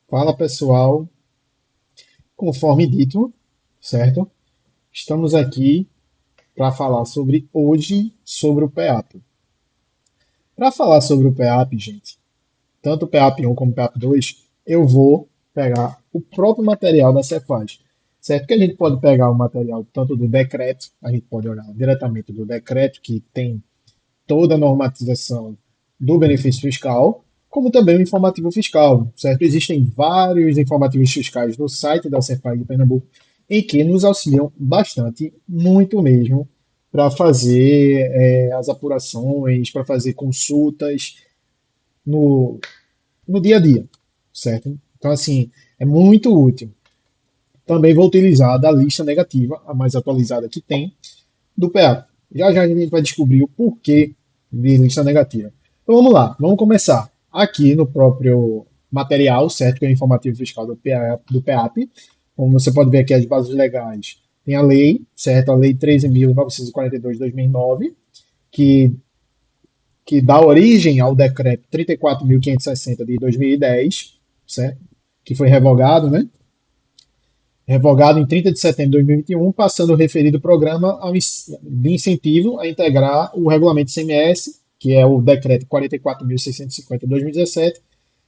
Fala pessoal, conforme dito, certo? Estamos aqui para falar sobre o PEAP. Para falar sobre o PEAP, gente, tanto o PEAP 1 como o PEAP 2, eu vou pegar o próprio material da Cefaz, certo? Que a gente pode pegar o material tanto do decreto, a gente pode olhar diretamente do decreto, que tem toda a normatização do benefício fiscal, como também o informativo fiscal, certo? Existem vários informativos fiscais no site da Cefaz de Pernambuco em que nos auxiliam bastante, muito mesmo, para fazer as apurações, para fazer consultas no, no dia a dia, certo? Então, assim, é muito útil. Também vou utilizar da lista negativa, a mais atualizada que tem, do PA. Já já a gente vai descobrir o porquê de lista negativa. Então vamos lá, vamos começar aqui no próprio material, certo? Que é o informativo fiscal do PEAP. Como você pode ver aqui as bases legais, tem a lei, certo? A lei 13.942 de 2009, que, que dá origem ao decreto 34.560 de 2010, certo? Que foi revogado, né? Revogado em 30 de setembro de 2021, passando o referido programa de incentivo a integrar o regulamento ICMS, que é o decreto 44.650 de 2017,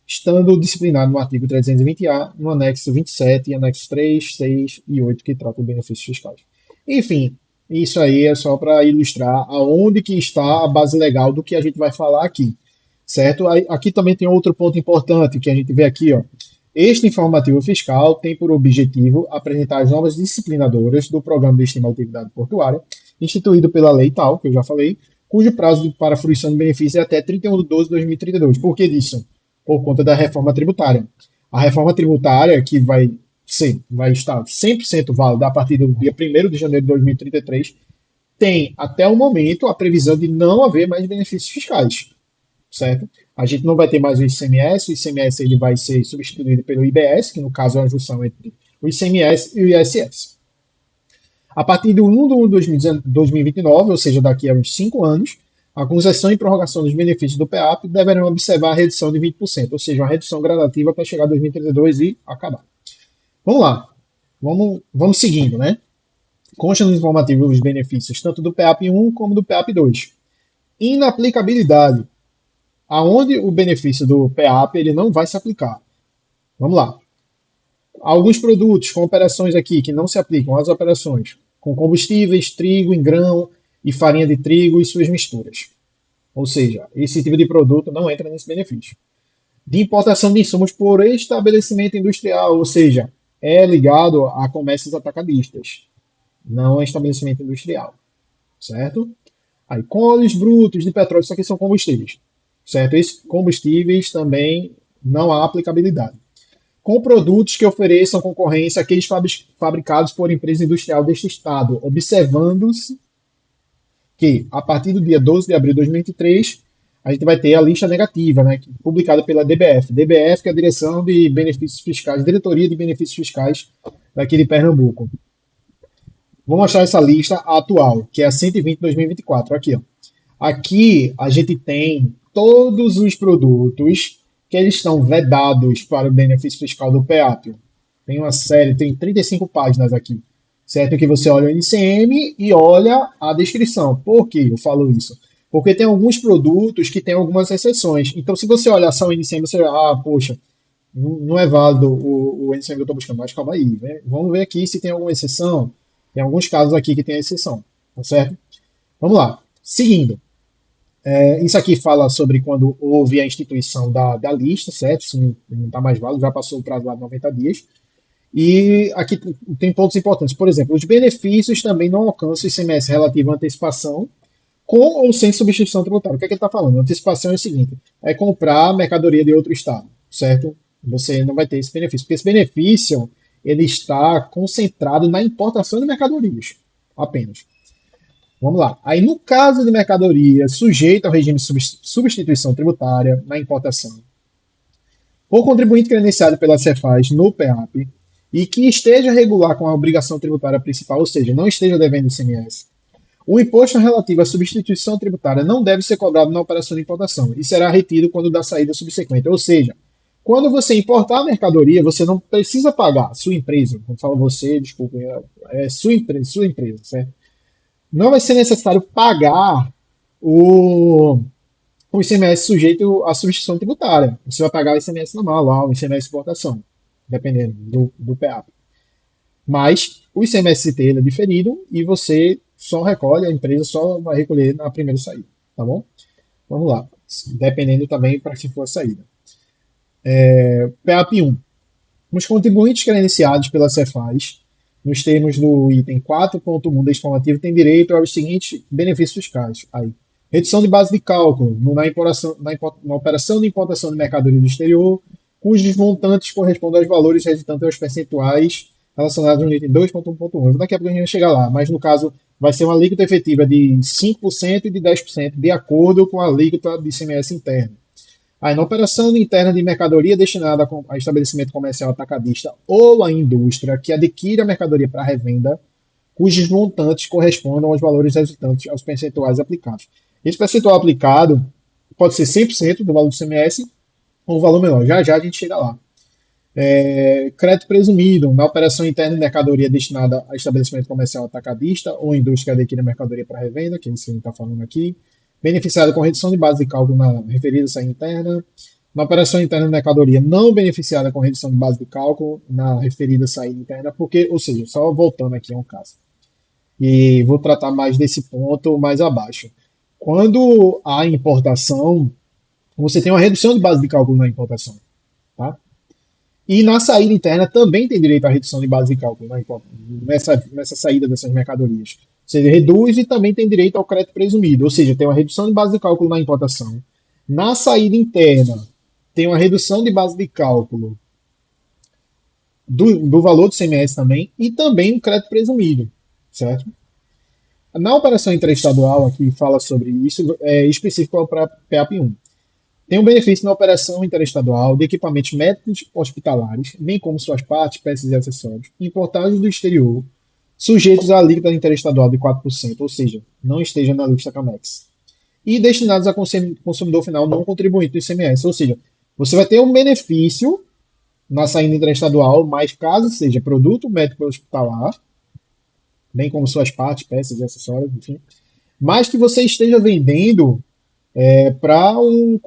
estando disciplinado no artigo 320-A, no anexo 27 e anexo 3, 6 e 8, que tratam de benefícios fiscais. Enfim, isso aí é só para ilustrar aonde que está a base legal do que a gente vai falar aqui, certo? Aqui também tem outro ponto importante que a gente vê aqui, ó. Este informativo fiscal tem por objetivo apresentar as novas disciplinadoras do Programa de Estimatividade Portuária, instituído pela lei tal, que eu já falei, cujo prazo para fruição de benefícios é até 31 de 12 de 2032. Por que disso? Por conta da reforma tributária. A reforma tributária, que vai estar 100% válida a partir do dia 1º de janeiro de 2033, tem até o momento a previsão de não haver mais benefícios fiscais, certo? A gente não vai ter mais o ICMS ele vai ser substituído pelo IBS, que no caso é a junção entre o ICMS e o ISS. A partir do 1 de 2029, ou seja, daqui a uns 5 anos, a concessão e prorrogação dos benefícios do PEAP deverão observar a redução de 20%, ou seja, uma redução gradativa até chegar a 2032 e acabar. Vamos lá, vamos seguindo, né? Consta nos informativos os benefícios tanto do PEAP 1 como do PEAP 2. Inaplicabilidade, aonde o benefício do PEAP ele não vai se aplicar. Vamos lá. Alguns produtos com operações aqui que não se aplicam às operações com combustíveis, trigo em grão e farinha de trigo e suas misturas. Ou seja, esse tipo de produto não entra nesse benefício. De importação de insumos por estabelecimento industrial, ou seja, é ligado a comércios atacadistas, não a estabelecimento industrial, certo? Aí, com óleos brutos de petróleo, isso aqui são combustíveis, certo? Esses combustíveis também não há aplicabilidade. Com produtos que ofereçam concorrência àqueles fabricados por empresa industrial deste Estado, observando-se que, a partir do dia 12 de abril de 2023, a gente vai ter a lista negativa, né, publicada pela DBF. DBF, que é a Direção de Benefícios Fiscais, Diretoria de Benefícios Fiscais daqui de Pernambuco. Vou mostrar essa lista atual, que é a 120 de 2024. Aqui, ó. Aqui a gente tem todos os produtos que eles estão vedados para o benefício fiscal do PEAP. Tem uma série, tem 35 páginas aqui, certo? Que você olha o NCM e olha a descrição. Por que eu falo isso? Porque tem alguns produtos que têm algumas exceções. Então, se você olhar só o NCM, você poxa, não é válido o NCM que eu estou buscando, mas calma aí, né? Vamos ver aqui se tem alguma exceção. Tem alguns casos aqui que tem exceção, tá certo? Vamos lá. Seguindo. Isso aqui fala sobre quando houve a instituição da lista, certo? Isso não está mais válido, já passou o prazo lá de 90 dias. E aqui tem pontos importantes. Por exemplo, os benefícios também não alcançam o ICMS relativo à antecipação, com ou sem substituição tributária. O que é que ele está falando? A antecipação é o seguinte: é comprar mercadoria de outro estado, certo? Você não vai ter esse benefício, porque esse benefício ele está concentrado na importação de mercadorias, apenas. Vamos lá. Aí, no caso de mercadoria sujeita ao regime de substituição tributária na importação, o contribuinte credenciado pela Cefaz no PEAP e que esteja regular com a obrigação tributária principal, ou seja, não esteja devendo ICMS, o imposto relativo à substituição tributária não deve ser cobrado na operação de importação e será retido quando da saída subsequente. Ou seja, Quando você importar a mercadoria, você não precisa pagar, sua empresa, quando falo você, desculpa, é sua empresa, certo? Não vai ser necessário pagar o, o ICMS sujeito à substituição tributária. Você vai pagar o ICMS normal, lá, o ICMS exportação, dependendo do PA. Mas o ICMS-T ele é diferido e você só recolhe, a empresa só vai recolher na primeira saída, tá bom? Vamos lá. Dependendo também para que for a saída. PAP 1. Os contribuintes credenciados pela Cefaz, nos termos do item 4.1 deste informativo, têm direito aos seguintes benefícios fiscais. Aí, redução de base de cálculo na operação de importação de mercadoria do exterior, cujos montantes correspondem aos valores resultantes aos percentuais relacionados no item 2.1.1. Daqui a pouco a gente vai chegar lá, mas no caso vai ser uma alíquota efetiva de 5% e de 10%, de acordo com a alíquota de ICMS interno. Aí, na operação interna de mercadoria destinada a estabelecimento comercial atacadista ou a indústria que adquire a mercadoria para revenda, cujos montantes correspondam aos valores resultantes aos percentuais aplicados. Esse percentual aplicado pode ser 100% do valor do CMS ou um valor menor. Já já a gente chega lá. Crédito presumido na operação interna de mercadoria destinada a estabelecimento comercial atacadista ou indústria que adquire a mercadoria para revenda, que é isso que a gente está falando aqui. Beneficiado com redução de base de cálculo na referida saída interna. Na operação interna de mercadoria não beneficiada com redução de base de cálculo na referida saída interna, porque, ou seja, só voltando aqui a um caso. E vou tratar mais desse ponto mais abaixo. Quando há importação, você tem uma redução de base de cálculo na importação, tá? E na saída interna também tem direito à redução de base de cálculo, né, nessa saída dessas mercadorias. Você reduz e também tem direito ao crédito presumido, ou seja, tem uma redução de base de cálculo na importação. Na saída interna, tem uma redução de base de cálculo do valor do CMS também e também um crédito presumido, certo? Na operação interestadual, aqui fala sobre isso, é específico para PAP1. Tem um benefício na operação interestadual de equipamentos médicos hospitalares, bem como suas partes, peças e acessórios, importados do exterior, sujeitos à alíquota interestadual de 4%, ou seja, não esteja na lista CAMEX, e destinados a consumidor final não contribuinte do ICMS, ou seja, você vai ter um benefício na saída interestadual, mas caso seja produto médico hospitalar, bem como suas partes, peças e acessórios, enfim, mas que você esteja vendendo para um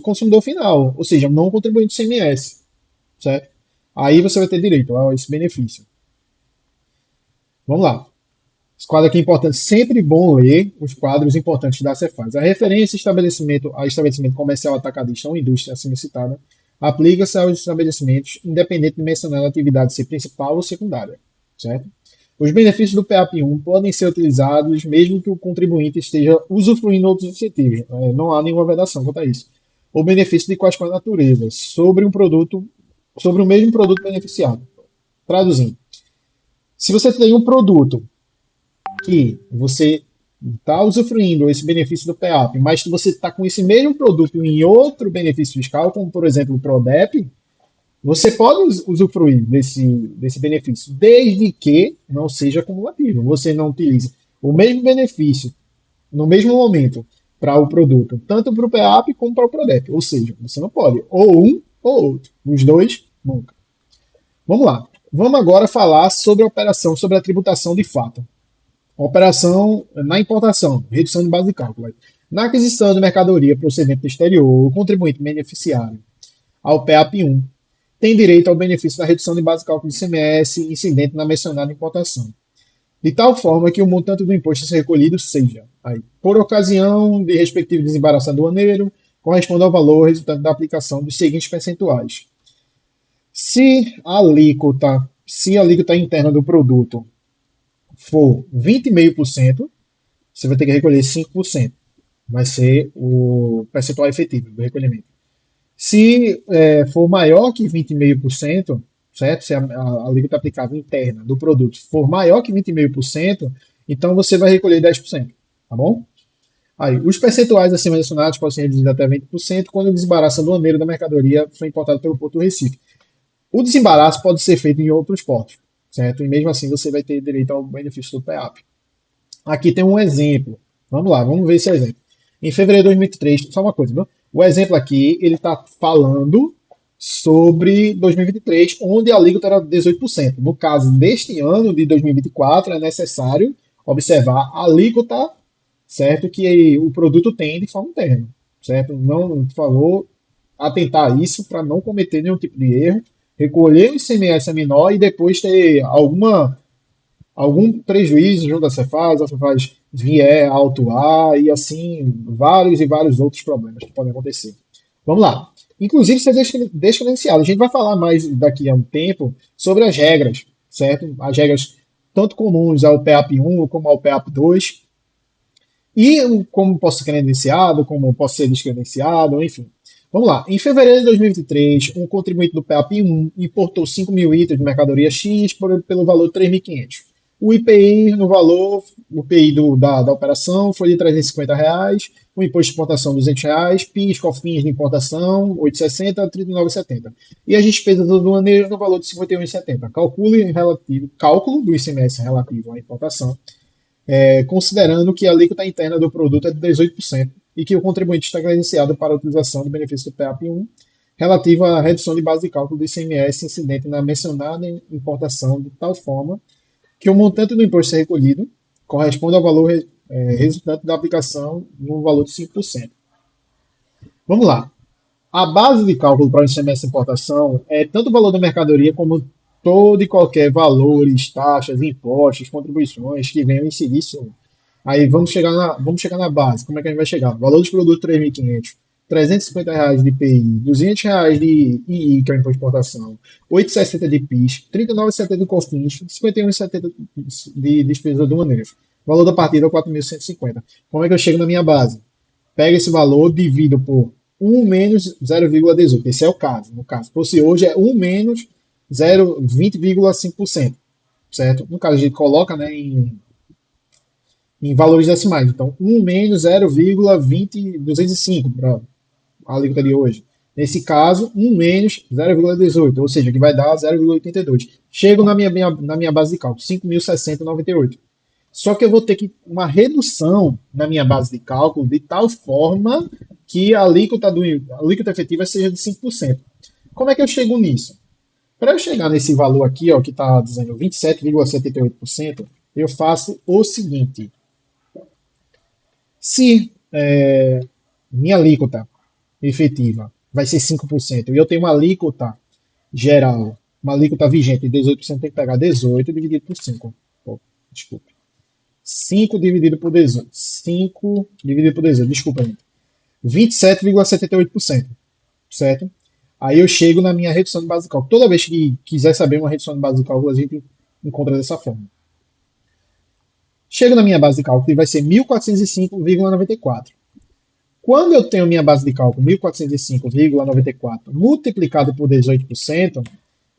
consumidor final, ou seja, não contribuinte do ICMS, certo? Aí você vai ter direito a esse benefício. Vamos lá. Esse quadro aqui é importante, sempre bom ler os quadros importantes da Cefaz. A referência a estabelecimento comercial atacadista ou indústria acima citada aplica-se aos estabelecimentos, independente de mencionar a atividade ser principal ou secundária, certo? Os benefícios do PAP1 podem ser utilizados mesmo que o contribuinte esteja usufruindo outros incentivos. Não há nenhuma vedação quanto a isso. Ou benefício de quaisquer natureza sobre um produto, sobre o mesmo produto beneficiado. Traduzindo, se você tem um produto que você está usufruindo esse benefício do PAP, mas que você está com esse mesmo produto em outro benefício fiscal, como por exemplo o PRODEP, você pode usufruir desse benefício, desde que não seja acumulativo. Você não utilize o mesmo benefício no mesmo momento para o produto, tanto para o PAP como para o PRODEP. Ou seja, você não pode ou um ou outro. Os dois, nunca. Vamos lá. Vamos agora falar sobre a operação, sobre a tributação de fato. Operação na importação, redução de base de cálculo. Na aquisição de mercadoria procedente do exterior, o contribuinte beneficiário ao PAP1 tem direito ao benefício da redução de base de cálculo de ICMS incidente na mencionada importação, de tal forma que o montante do imposto a ser recolhido seja, aí, por ocasião de respectivo desembaraço aduaneiro, corresponde ao valor resultante da aplicação dos seguintes percentuais. Se a alíquota interna do produto for 20,5%, você vai ter que recolher 5%. Vai ser o percentual efetivo do recolhimento. Se for maior que 20,5%, certo? Se a alíquota aplicável interna do produto for maior que 20,5%, então você vai recolher 10%, tá bom? Aí, os percentuais acima mencionados podem ser reduzidos até 20% quando o desembaraço aduaneiro da mercadoria foi importado pelo Porto do Recife. O desembaraço pode ser feito em outros portos, certo? E mesmo assim você vai ter direito ao benefício do PEAP. Aqui tem um exemplo. Vamos lá, vamos ver esse exemplo. Em fevereiro de 2023, só uma coisa, viu? O exemplo aqui, ele está falando sobre 2023, onde a alíquota era 18%. No caso deste ano, de 2024, é necessário observar a alíquota, certo, que o produto tem de forma interna, certo? Não, por favor, atentar a isso para não cometer nenhum tipo de erro, recolher o ICMS menor e depois ter algum prejuízo junto à Cefaz, a Cefaz vier a autuar e assim vários e vários outros problemas que podem acontecer. Vamos lá. Inclusive, ser descredenciado. A gente vai falar mais daqui a um tempo sobre as regras, certo? As regras tanto comuns ao PEAP 1 como ao PEAP 2, e como posso ser credenciado, como posso ser descredenciado, enfim. Vamos lá. Em fevereiro de 2023, um contribuinte do PAP1 importou 5.000 itens de mercadoria X pelo valor de 3.500. O IPI no valor, o IPI da operação foi de R$ 350, o imposto de importação R$ 200, PIS, COFINS de importação 8,60, 39,70. E as despesas aduaneiras no valor de 51,70. Cálculo do ICMS relativo à importação, considerando que a alíquota interna do produto é de 18% e que o contribuinte está credenciado para a utilização do benefício do PAP1 relativo à redução de base de cálculo do ICMS incidente na mencionada importação de tal forma que o montante do imposto a ser recolhido corresponde ao valor resultante da aplicação no valor de 5%. Vamos lá. A base de cálculo para o ICMS importação é tanto o valor da mercadoria como todo e qualquer valores, taxas, impostos, contribuições que venham incidir sobre. Aí vamos chegar na base. Como é que a gente vai chegar? Valor dos produtos 3.500, R$ 350 de IPI, R$ 200 de II, que é o imposto de importação, 8,60 de PIS, 39,70 de COFINS, 51,70 de despesas aduaneiras. Valor da partida é 4.150. Como é que eu chego na minha base? Pega esse valor, divido por 1 menos 0,18. Esse é o caso. No caso, se hoje é 1 menos 20,5%, certo? No caso, a gente coloca, né, em valores decimais. Então, 1 menos 0,205 para a alíquota de hoje. Nesse caso, 1 menos 0,18, ou seja, que vai dar 0,82. Chego na minha base de cálculo, 5.060,98. Só que eu vou ter uma redução na minha base de cálculo de tal forma que a alíquota efetiva seja de 5%. Como é que eu chego nisso? Para eu chegar nesse valor aqui, ó, que está dizendo 27,78%, eu faço o seguinte. Se minha alíquota efetiva vai ser 5% e eu tenho uma alíquota geral, uma alíquota vigente de 18%, tem que pegar 18 dividido por 5. Oh, desculpe. 5 dividido por 18. 5 dividido por 18. Desculpa, gente. 27,78%. Certo? Aí eu chego na minha redução de base de cálculo. Toda vez que quiser saber uma redução de base de cálculo, a gente encontra dessa forma. Chego na minha base de cálculo e vai ser 1.405,94. Quando eu tenho minha base de cálculo 1.405,94 multiplicado por 18%,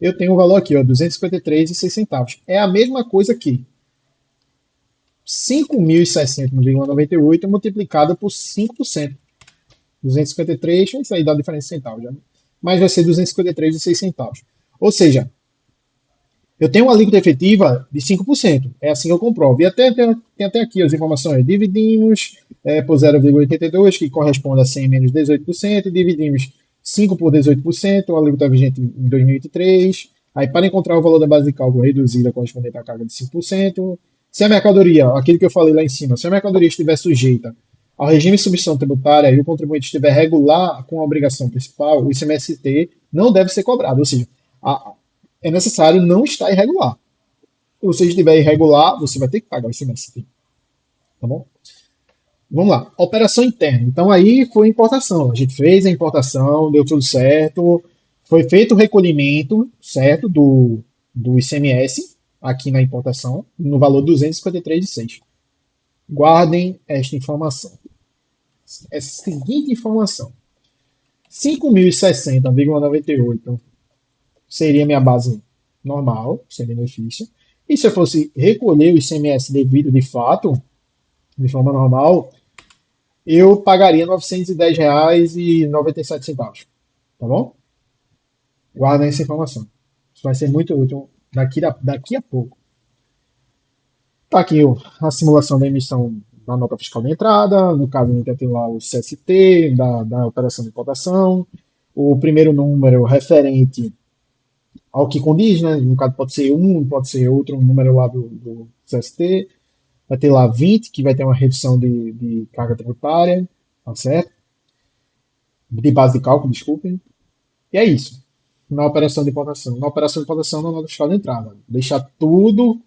eu tenho o valor aqui, ó, 253,06. É a mesma coisa que 5.060,98 multiplicado por 5%. 253, isso aí dá a diferença em centavos, já, mas vai ser 253,06 centavos. Ou seja, eu tenho uma alíquota efetiva de 5%. É assim que eu comprovo. E tem até aqui as informações. Dividimos por 0,82, que corresponde a 100 menos 18%. Dividimos 5 por 18%, a alíquota vigente em 2023. Aí, para encontrar o valor da base de cálculo reduzida correspondente à carga de 5%. Se a mercadoria, aquilo que eu falei lá em cima, se a mercadoria estiver sujeita ao regime de substituição tributária e o contribuinte estiver regular com a obrigação principal, o ICMS-T não deve ser cobrado. Ou seja, é necessário não estar irregular. Se você estiver irregular, você vai ter que pagar o ICMS. Tá bom? Vamos lá. Operação interna. Então aí foi importação. A gente fez a importação, deu tudo certo. Foi feito o recolhimento, certo, do ICMS aqui na importação, no valor 253,6. Guardem esta informação. Essa seguinte informação. 5.060,98 seria minha base normal, sem benefício. E se eu fosse recolher o ICMS devido de fato, de forma normal, eu pagaria R$ 910,97. Tá bom? Guarda essa informação. Isso vai ser muito útil daqui a pouco. Tá aqui a simulação da emissão da nota fiscal de entrada. No caso, a gente tem lá o CST, da operação de importação. o primeiro número referente ao que condiz, né? No caso pode ser um, pode ser outro número lá do CST, vai ter lá 20, que vai ter uma redução de carga tributária, tá certo? De base de cálculo, desculpem. E é isso. Na operação de importação. Na operação de importação, na nota fiscal de entrada. Deixar tudo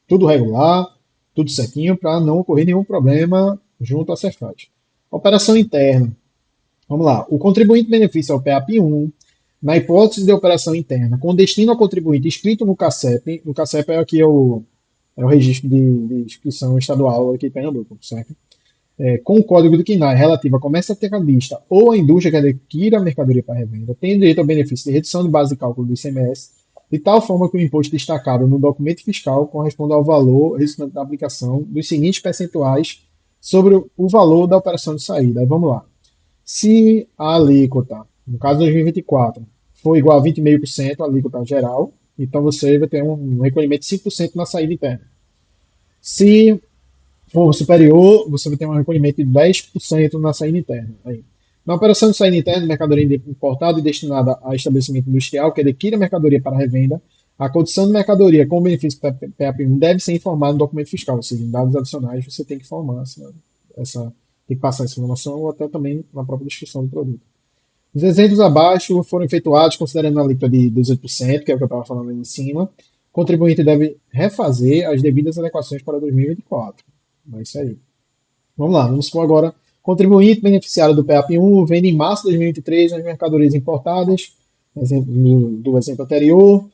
regular, tudo certinho, para não ocorrer nenhum problema junto à Cefaz. Operação interna. Vamos lá. O contribuinte beneficia ao PAP1 na hipótese de operação interna com destino ao contribuinte inscrito no CACEP. O CACEP é aqui é o registro de inscrição estadual aqui em Pernambuco, certo? Com o código do CNAE relativo a comércio atacadista ou a indústria que adquira a mercadoria para revenda, tem direito ao benefício de redução de base de cálculo do ICMS, de tal forma que o imposto destacado no documento fiscal corresponda ao valor resultante da aplicação dos seguintes percentuais sobre o valor da operação de saída. Aí vamos lá. Se a alíquota, no caso de 2024, for igual a 20,5%, a alíquota geral, então você vai ter um recolhimento de 5% na saída interna. Se for superior, você vai ter um recolhimento de 10% na saída interna. Aí. Na operação de saída interna de mercadoria importada e destinada a estabelecimento industrial que adquire a mercadoria para revenda, a condição de mercadoria com benefício PAP1 deve ser informada no documento fiscal, ou seja, em dados adicionais você tem que informar tem que passar essa informação ou até também na própria descrição do produto. Os exemplos abaixo foram efetuados considerando a alíquota de 18%, que é o que eu estava falando ali em cima. O contribuinte deve refazer as devidas adequações para 2024. É isso aí. Vamos lá, vamos supor agora. Contribuinte beneficiário do PAP1 vende em março de 2023 as mercadorias importadas, do exemplo anterior,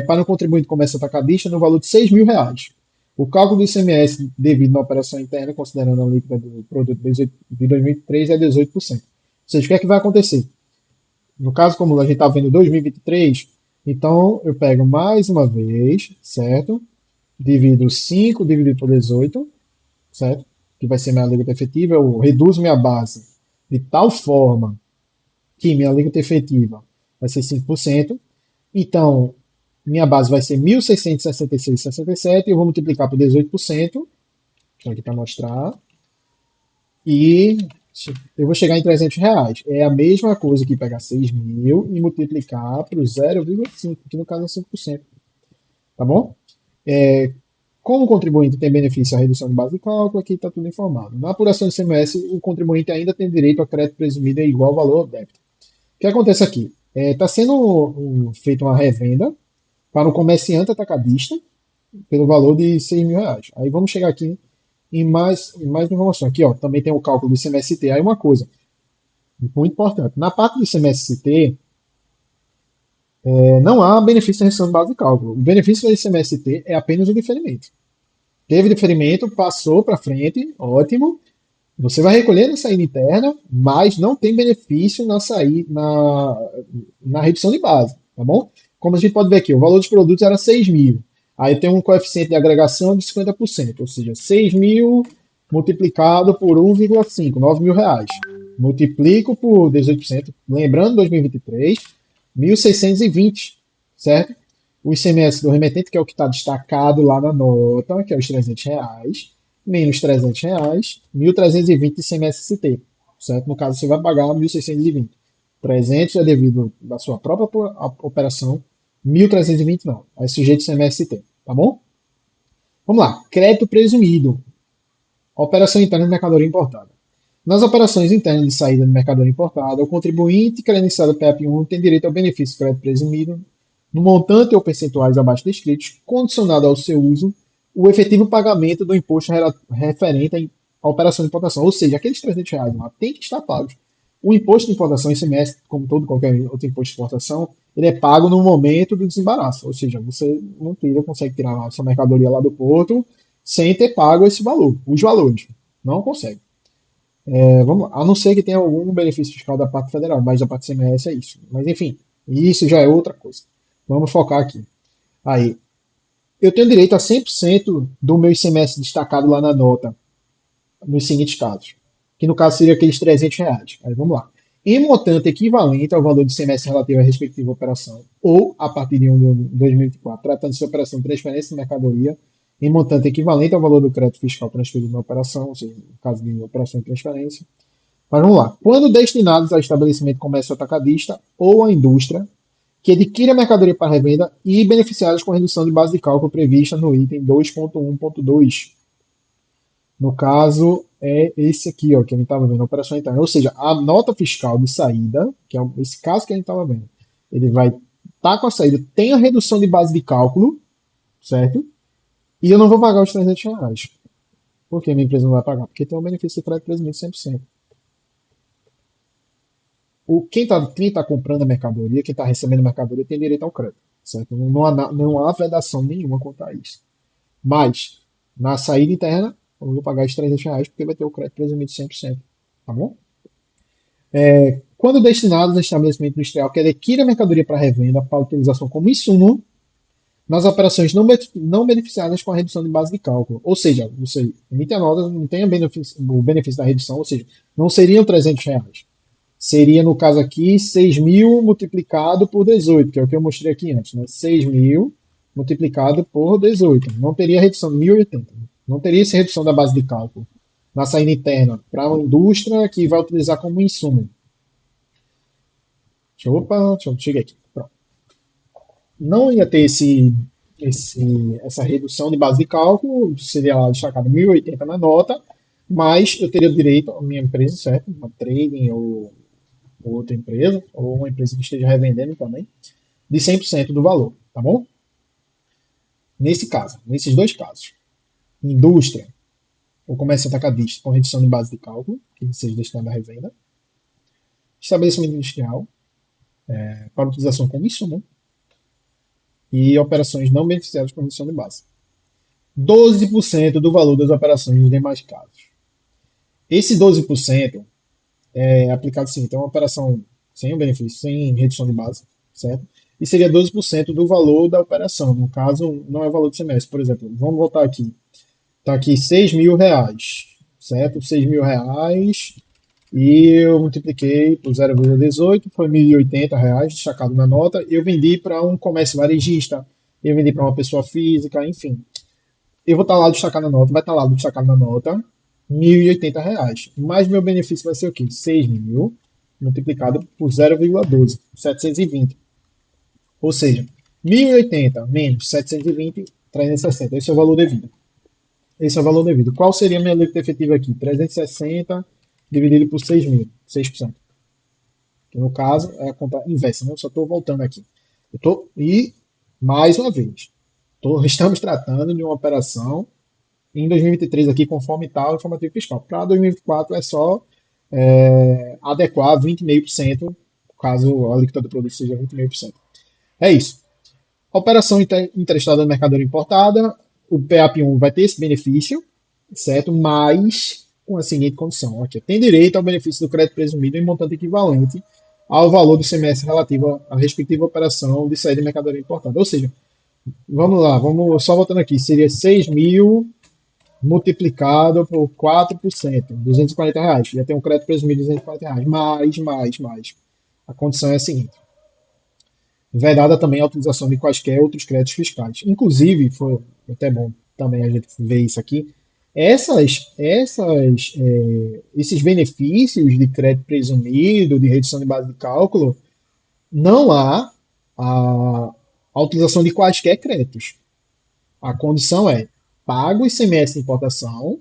para um contribuinte comércio atacadista no valor de R$ 6.000. O cálculo do ICMS devido na operação interna, considerando a alíquota do produto de 2023, é 18%. Ou seja, o que é que vai acontecer? No caso, como a gente está vendo 2023, então eu pego mais uma vez, certo? Divido 5 dividido por 18, certo? Que vai ser minha alíquota efetiva, eu reduzo minha base de tal forma que minha alíquota efetiva vai ser 5%. Então, minha base vai ser 1.666,67 e eu vou multiplicar por 18%, estou aqui para mostrar, e eu vou chegar em R$ 300. É a mesma coisa que pegar 6.000 e multiplicar por 0,5, que no caso é 5%. Tá bom? É, como o contribuinte tem benefício à redução de base de cálculo, aqui está tudo informado. Na apuração do ICMS, o contribuinte ainda tem direito a crédito presumido igual ao valor ao débito. O que acontece aqui? Está sendo feita uma revenda para um comerciante atacadista pelo valor de R$ 6.000. Aí vamos chegar aqui em mais informação. Aqui ó, também tem o cálculo do ICMST. Aí uma coisa muito importante. Na parte do ICMST, não há benefício de redução de base de cálculo. O benefício do ICMST é apenas o diferimento. Teve diferimento, passou para frente, ótimo. Você vai recolher na saída interna, mas não tem benefício na redução de base, tá bom? Como a gente pode ver aqui, o valor dos produtos era 6.000. Aí tem um coeficiente de agregação de 50%, ou seja, 6.000 multiplicado por 1,5, R$ 9.000. Multiplico por 18%, lembrando 2023, 1.620, certo? O ICMS do remetente, que é o que está destacado lá na nota, que é os R$ 300, menos R$ 300, 1.320 de ICMS-ST, certo? No caso, você vai pagar 1.620. 300 é devido da sua própria operação, 1.320 não. É sujeito ICMS-ST, tá bom? Vamos lá. Crédito presumido. Operação interna de mercadoria importada. Nas operações internas de saída de mercadoria importada, o contribuinte credenciado PEP1 tem direito ao benefício de crédito presumido no montante ou percentuais abaixo descritos, condicionado ao seu uso, o efetivo pagamento do imposto referente à operação de importação. Ou seja, aqueles R$ 300 lá tem que estar pagos. O imposto de importação, ICMS, como todo qualquer outro imposto de exportação, ele é pago no momento do desembaraço. Ou seja, você não consegue tirar a sua mercadoria lá do porto sem ter pago esse valor, os valores. Não consegue. Vamos lá. A não ser que tenha algum benefício fiscal da parte federal, mas a parte ICMS é isso. Mas enfim, isso já é outra coisa. Vamos focar aqui. Aí, eu tenho direito a 100% do meu ICMS destacado lá na nota, nos seguintes casos. Que no caso seria aqueles R$ 300. Aí vamos lá. Em montante equivalente ao valor do ICMS relativo à respectiva operação, ou a partir de 1 de 2024, tratando-se de operação de transferência de mercadoria, em montante equivalente ao valor do crédito fiscal transferido na operação, ou seja, no caso de operação de transferência, Mas vamos lá. Quando destinados a estabelecimento comércio atacadista ou à indústria que adquire a mercadoria para revenda e beneficiadas com redução de base de cálculo prevista no item 2.1.2. No caso, é esse aqui, ó, que a gente estava vendo, a operação interna. Ou seja, a nota fiscal de saída, que é esse caso que a gente estava vendo, ele vai estar com a saída, tem a redução de base de cálculo, certo? E eu não vou pagar os R$ 300. Por que minha empresa não vai pagar? Porque tem um benefício de crédito presumido 100%. Quem tá comprando a mercadoria, quem está recebendo a mercadoria, tem direito ao crédito, certo? Não há vedação nenhuma quanto a isso. Mas, na saída interna, eu vou pagar os R$ 300 porque vai ter o crédito presumido 100%. Tá bom? Quando destinados a estabelecimento industrial que adquire a mercadoria para revenda para utilização como insumo nas operações não beneficiadas com a redução de base de cálculo. Ou seja, você emite a nota, não tem o benefício da redução, ou seja, não seriam R$ 300. Seria, no caso aqui, 6.000 multiplicado por 18, que é o que eu mostrei aqui antes. Né? 6.000 multiplicado por 18. Não teria redução de 1.080. Não teria essa redução da base de cálculo na saída interna para uma indústria que vai utilizar como insumo. Deixa eu chegar aqui. Pronto. Não ia ter essa redução de base de cálculo, seria lá destacado 1.080 na nota, mas eu teria direito à minha empresa, certo? Uma trading ou outra empresa, ou uma empresa que esteja revendendo também, de 100% do valor, tá bom? Nesse caso, nesses dois casos, indústria ou comércio atacadista com redução de base de cálculo, que seja destinado à revenda, estabelecimento industrial para utilização como insumo e operações não beneficiadas com redução de base. 12% do valor das operações nos demais casos. Esse 12% é aplicado assim, então é uma operação sem o benefício, sem redução de base, certo? E seria 12% do valor da operação. No caso, não é o valor do semestre. Por exemplo, vamos voltar aqui. Está aqui R$ 6.000, certo? R$ 6.000 e eu multipliquei por 0,18, foi R$ 1.080 destacado na nota. Eu vendi para um comércio varejista, eu vendi para uma pessoa física, enfim. Eu vou estar lá destacado na nota, vai estar lá destacado na nota R$ 1.080. Mas meu benefício vai ser o quê? 6.000 multiplicado por 0,12, 720. Ou seja, 1.080 menos 720, 360. Esse é o valor devido. Esse é o valor devido. Qual seria a minha alíquota efetiva aqui? 360 dividido por 6.000, 6%. Que no caso é a conta inversa, né? Eu só estou voltando aqui. E, mais uma vez, estamos tratando de uma operação em 2023 aqui, conforme tal informativo fiscal. Para 2024 é só adequar 20,5%, caso a alíquota do produto seja 20,5%. É isso. Operação interestada na mercadoria importada, o PAP1 vai ter esse benefício, certo? Mas com a seguinte condição: aqui, tem direito ao benefício do crédito presumido em montante equivalente ao valor do semestre relativo à respectiva operação de saída de mercadoria importada. Ou seja, vamos lá, vamos só voltando aqui, seria 6.000 multiplicado por 4%, R$ 240. Já tem um crédito presumido de R$ 240. Mais. A condição é a seguinte: vedada também a utilização de quaisquer outros créditos fiscais. Inclusive, foi até bom também a gente ver isso aqui. Esses benefícios de crédito presumido, de redução de base de cálculo, não há a utilização de quaisquer créditos. A condição é pago o ICMS de importação,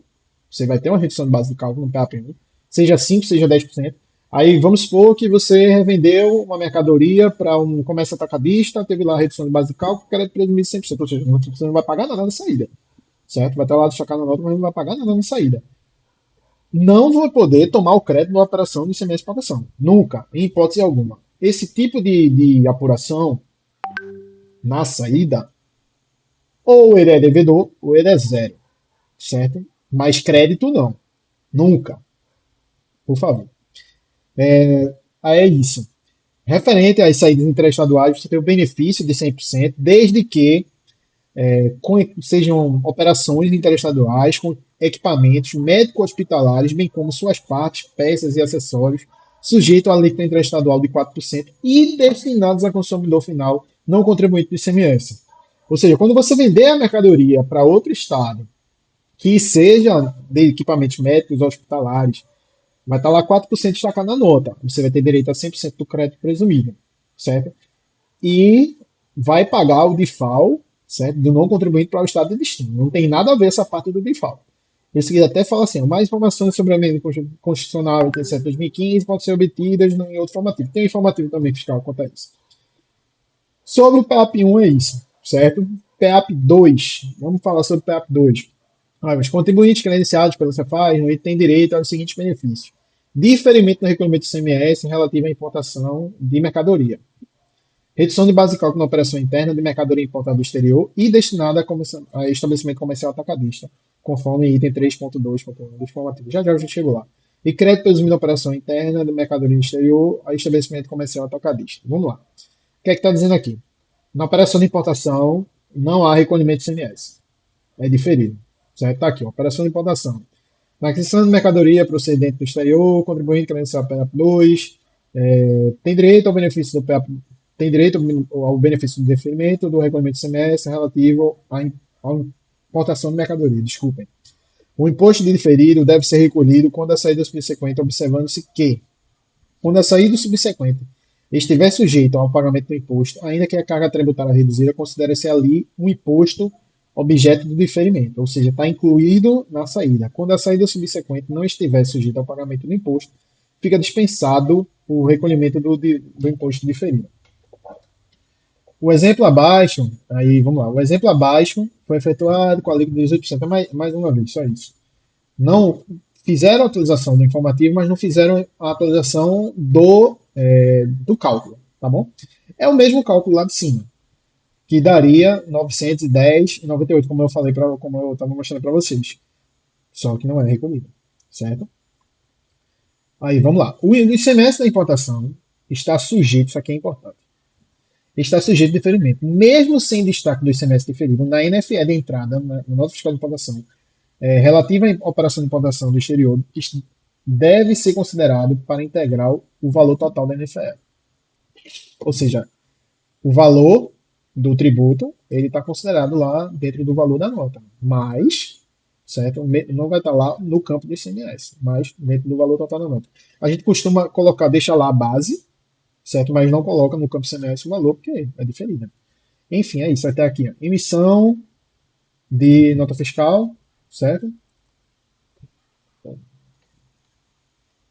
você vai ter uma redução de base de cálculo no PAP1, seja 5%, seja 10%. Aí vamos supor que você revendeu uma mercadoria para um comércio atacadista, teve lá a redução de base de cálculo, que era de prejuízo 100%, ou seja, você não vai pagar nada na saída, certo? Vai estar lá destacado na nota, mas não vai pagar nada na saída. Não vai poder tomar o crédito na operação de ICMS de importação. Nunca, em hipótese alguma. Esse tipo de apuração na saída, ou ele é devedor, ou ele é zero, certo? Mas crédito não. Nunca. Por favor. Aí é isso. Referente às saídas interestaduais, você tem o benefício de 100%, desde que sejam operações interestaduais com equipamentos médico-hospitalares, bem como suas partes, peças e acessórios, sujeito à alíquota interestadual de 4% e destinados a consumidor final não contribuinte do ICMS. Ou seja, quando você vender a mercadoria para outro estado, que seja de equipamentos médicos hospitalares, Vai estar lá 4% destacado na nota. Você vai ter direito a 100% do crédito presumido, certo? E vai pagar o DIFAL, certo? Do não contribuinte para o estado de destino. Não tem nada a ver essa parte do DIFAL. Em seguida, até fala assim: mais informações sobre a emenda constitucional 87 de 2015 podem ser obtidas em outro informativo. Tem um informativo também fiscal quanto a isso. Sobre o PAP 1 é isso, certo? PAP 2, vamos falar sobre o PAP 2. Os contribuintes credenciados pela Cefaz têm direito aos seguintes benefícios: diferimento no recolhimento do ICMS relativo à importação de mercadoria, redução de base de cálculo na operação interna de mercadoria importada do exterior e destinada a estabelecimento comercial atacadista, conforme item 3.2.1 do informativo. Já já a gente chegou lá. E crédito presumido na operação interna de mercadoria do exterior a estabelecimento comercial atacadista. Vamos lá. O que é que está dizendo aqui? Na operação de importação, não há recolhimento de ICMS. É diferido. Certo? Está aqui, operação de importação. Na aquisição de mercadoria procedente do exterior, contribuinte credencial PEAP 2, tem direito ao benefício do PEAP, tem direito ao benefício do deferimento do recolhimento de ICMS relativo à importação de mercadoria. Desculpem. O imposto de diferido deve ser recolhido quando a saída subsequente, observando-se que, quando a saída subsequente estiver sujeito ao pagamento do imposto, ainda que a carga tributária reduzida, considere-se ali um imposto objeto do diferimento, ou seja, está incluído na saída. Quando a saída subsequente não estiver sujeita ao pagamento do imposto, fica dispensado o recolhimento do imposto diferido. O exemplo abaixo, aí vamos lá, o exemplo abaixo foi efetuado com a alíquota de 18%, mais uma vez, só isso. Não fizeram a atualização do informativo, mas não fizeram a atualização do cálculo, tá bom? É o mesmo cálculo lá de cima, que daria 910,98, como eu falei, como eu estava mostrando para vocês. Só que não é recolhido, certo? Aí, vamos lá. O ICMS da importação está sujeito, isso aqui é importante, está sujeito de diferimento, mesmo sem destaque do ICMS diferido na NFE de entrada, na nota fiscal de importação, relativa à operação de importação do exterior, deve ser considerado para integrar o valor total da NFE. Ou seja, o valor do tributo ele está considerado lá dentro do valor da nota, mas certo? Não vai estar lá no campo do ICMS, mas dentro do valor total da nota. A gente costuma colocar, deixa lá a base, certo? Mas não coloca no campo ICMS o valor porque é diferido. Enfim, é isso. Até aqui, ó. Emissão de nota fiscal, certo?